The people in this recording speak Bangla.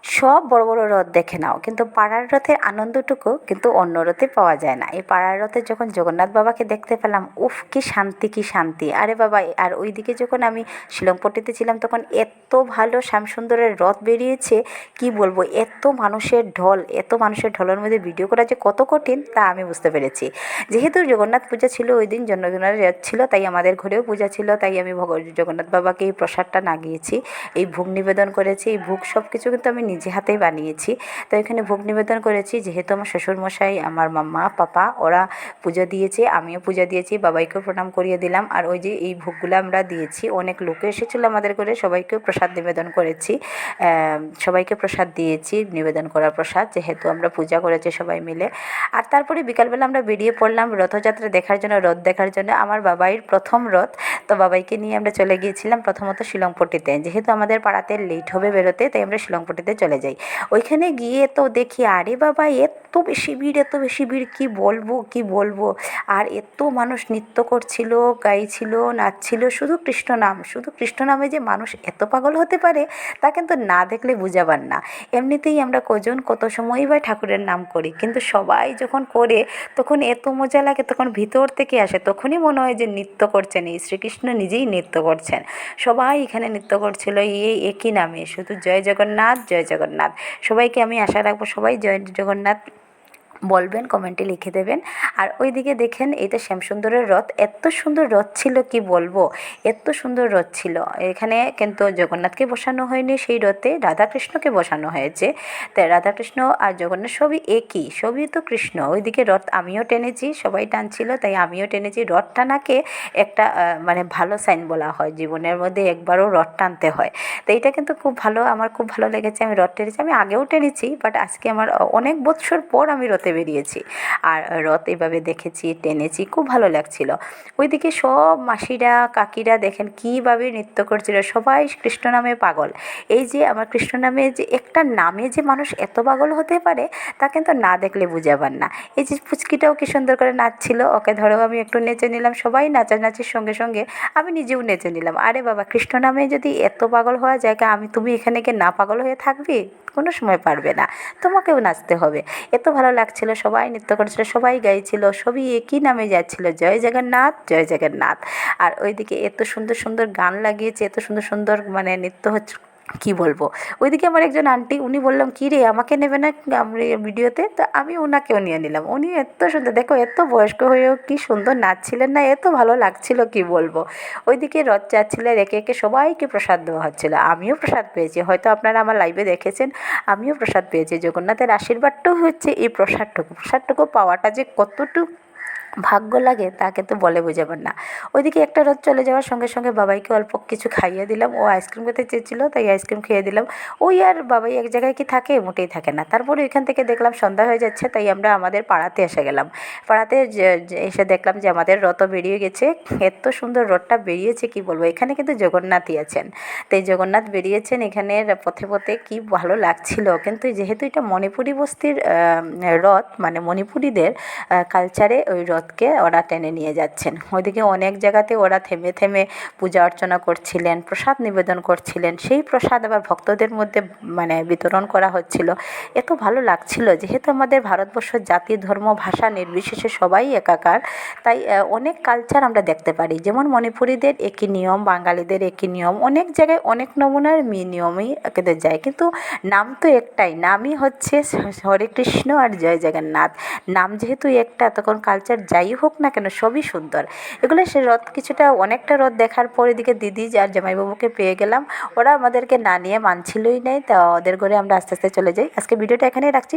সব বড় বড় রথ দেখে নাও, কিন্তু পাড়ার রথের আনন্দটুকু কিন্তু অন্য রথে পাওয়া যায় না। এই পাড়ার রথে যখন জগন্নাথ বাবাকে দেখতে পেলাম, উফ কি শান্তি কি শান্তি! আরে বাবা, আর ওইদিকে যখন আমি শিলংপট্টিতে ছিলাম তখন এত ভালো শ্যামসুন্দরের রথ বেরিয়েছে, কি বলবো! এত মানুষের ঢল, এত মানুষের ঢলের মধ্যে ভিডিও করা যে কত কঠিন তা আমি বুঝতে পেরেছি। যেহেতু জগন্নাথ পূজা ছিল ওই দিন, জন্মদিনের রথ ছিল, তাই আমাদের ঘরেও পূজা ছিল, তাই আমি জগন্নাথ বাবাকে এই প্রসাদটা নাগিয়েছি, এই ভোগ নিবেদন করেছি। এই ভোগ সব কিছু কিন্তু আমি নিজে হাতেই বানিয়েছি। তো এখানে ভোগ নিবেদন করেছি, যেহেতু আমার শ্বশুরমশাই, আমার মাম্মা পাপা ওরা পূজা দিয়েছে, আমিও পূজা দিয়েছি, বাবাইকেও প্রণাম করিয়ে দিলাম। আর ওই যে এই ভোগগুলো আমরা দিয়েছি, অনেক লোকে এসেছিলো আমাদের ঘরে, সবাইকেও প্রসাদ নিবেদন করেছি, সবাইকে প্রসাদ দিয়েছি, নিবেদন করার প্রসাদ, যেহেতু আমরা পূজা করেছি সবাই মিলে। আর তারপরে বিকালবেলা আমরা বেরিয়ে পড়লাম রথযাত্রা দেখার জন্য, রথ দেখার জন্য। আমার বাবাইয়ের প্রথম রথ, তো বাবাইকে নিয়ে আমরা চলে গিয়েছিলাম প্রথমত শিলংপট্টিতে। যেহেতু আমাদের পাড়াতে লেট হবে বেরোতে, তাই আমরা শিলংপট্টিতে চলে যাই। ওইখানে গিয়ে তো দেখি, আরে বাবা, এত বেশি ভিড়, এত বেশি ভিড়, কি বলবো কি বলবো! আর এত মানুষ নৃত্য করছিল, গাইছিল, নাচছিল, শুধু কৃষ্ণ নাম, শুধু কৃষ্ণ নামে যে মানুষ এত পাগল হতে পারে তা কিন্তু না দেখলে বুঝাবার না। এমনিতেই আমরা কজন কত সময়ই বা ঠাকুরের নাম করি, কিন্তু সবাই যখন করে তখন এত মজা লাগে, তখন ভিতর থেকে আসে, তখনই মনে হয় যে নৃত্য করছেন, এই শ্রীকৃষ্ণ নিজেই নৃত্য করছেন। সবাই এখানে নৃত্য করছিল এই একই নামে, শুধু জয় জগন্নাথ, জয় জগন্নাথ। সবাইকে আমি আশা রাখবো সবাই জয় জগন্নাথ বলবেন, কমেন্টে লিখে দেবেন। আর ওইদিকে দেখেন, এটা শ্যামসুন্দরের রথ, এত সুন্দর রথ ছিল কি বলবো, এত সুন্দর রথ ছিল। এখানে কিন্তু জগন্নাথকে বসানো হয়নি, সেই রথে রাধাকৃষ্ণকে বসানো হয়েছে। তাই রাধাকৃষ্ণ আর জগন্নাথ সবই একই, সবই তো কৃষ্ণ। ওইদিকে রথ আমিও টেনেছি, সবাই টানছিল, তাই আমিও টেনেছি। রথ টানাকে একটা মানে ভালো সাইন বলা হয়, জীবনের মধ্যে একবারও রথ টানতে হয়। তো এটা কিন্তু খুব ভালো, আমার খুব ভালো লেগেছে। আমি রথ টেনেছি, আমি আগেও টেনেছি, বাট আজকে আমার অনেক বছর পর আমি রথে বেরিয়েছি, আর রথ এভাবে দেখেছি, টেনেছি, খুব ভালো লাগছিল। ওইদিকে সব মাসিরা কাকিরা দেখেন কীভাবে নৃত্য করছিল, সবাই কৃষ্ণ নামে পাগল। এই যে আমার কৃষ্ণ নামে যে একটা নামে যে মানুষ এত পাগল হতে পারে তা কিন্তু না দেখলে বুঝাবার না। এই যে পুচকিটাও কি সুন্দর করে নাচছিল, ওকে ধরেও আমি একটু নেচে নিলাম, সবাই নাচানাচির সঙ্গে সঙ্গে আমি নিজেও নেচে নিলাম। আরে বাবা, কৃষ্ণ নামে যদি এত পাগল হওয়া যায়, তুমি এখানে গিয়ে না পাগল হয়ে থাকবে? কোনো সময় পারবে না, তোমাকেও নাচতে হবে। এত ভালো লাগছিল, সবাই নৃত্য করেছিল, সবাই গাইছিল, সবই একই নামে যাচ্ছিল, জয় জগন্নাথ, জয় জগন্নাথ। আর ওইদিকে এত সুন্দর সুন্দর গান লাগিয়েছে, এত সুন্দর সুন্দর মানে নৃত্য হচ্ছে, কি বলবো! ওইদিকে আমার একজন আন্টি, উনি বললাম, কী রে, আমাকে নেবে না আমরা ভিডিওতে? তো আমি ওনাকেও নিয়ে নিলাম। উনি এত সুন্দর, দেখো এত বয়স্ক হয়েও কি সুন্দর নাচছিলেন না, এত ভালো লাগছিল কি বলবো! ওইদিকে রথ যাচ্ছিল, একে একে সবাইকে প্রসাদ দেওয়া হচ্ছিল, আমিও প্রসাদ পেয়েছি, হয়তো আপনারা আমার লাইভে দেখেছেন, আমিও প্রসাদ পেয়েছি। জগন্নাথের আশীর্বাদটাও হচ্ছে এই প্রসাদটুকু পাওয়াটা যে কতটুকু ভাগ্য লাগে তা কিন্তু বলে বোঝাবার না। ওইদিকে একটা রথ চলে যাওয়ার সঙ্গে সঙ্গে বাবাইকে অল্প কিছু খাইয়ে দিলাম, ও আইসক্রিম খেতে চেয়েছিল, তাই আইসক্রিম খেয়ে দিলাম। ওই আর বাবাই এক জায়গায় কি থাকে, মোটেই থাকে না। তারপরে ওইখান থেকে দেখলাম সন্ধ্যা হয়ে যাচ্ছে, তাই আমরা আমাদের পাড়াতে এসে গেলাম। পাড়াতে এসে দেখলাম যে আমাদের রথও বেরিয়ে গেছে, এত সুন্দর রথটা বেরিয়েছে কি বলবো! এখানে কিন্তু জগন্নাথই আছেন, তাই জগন্নাথ বেরিয়েছেন এখানের পথে পথে, কি ভালো লাগছিল। কিন্তু যেহেতু এটা মণিপুরি বস্তির রথ, মানে মণিপুরীদের কালচারে ওই রথকে ওরা টেনে নিয়ে যাচ্ছেন। ওইদিকে অনেক জায়গাতে ওরা থেমে থেমে পূজা অর্চনা করছিলেন, প্রসাদ নিবেদন করছিলেন, সেই প্রসাদ আবার ভক্তদের মধ্যে মানে বিতরণ করা হচ্ছিল। এত ভালো লাগছিল, যেহেতু আমাদের ভারতবর্ষ জাতি ধর্ম ভাষা নির্বিশেষে সবাই একাকার, তাই অনেক কালচার আমরা দেখতে পারি। যেমন মণিপুরীদের একই নিয়ম, বাঙালিদের একই নিয়ম, অনেক জায়গায় অনেক নমুনার নিয়মেই এদের যায়, কিন্তু নাম তো একটাই, নামই হচ্ছে হরে কৃষ্ণ আর জয় জগন্নাথ। নাম যেহেতু একটা, তখন কালচার যাই হোক না কেন সবই সুন্দর। এগুলো সে রথ কিছুটা অনেকটা রথ দেখার পর এদিকে দিদি আর জামাইবাবুকে পেয়ে গেলাম, ওরা আমাদেরকে না নিয়ে মানছিলই নাই, তা ওদের ঘরে আমরা আস্তে আস্তে চলে যাই। আজকে ভিডিওটা এখানেই রাখছি।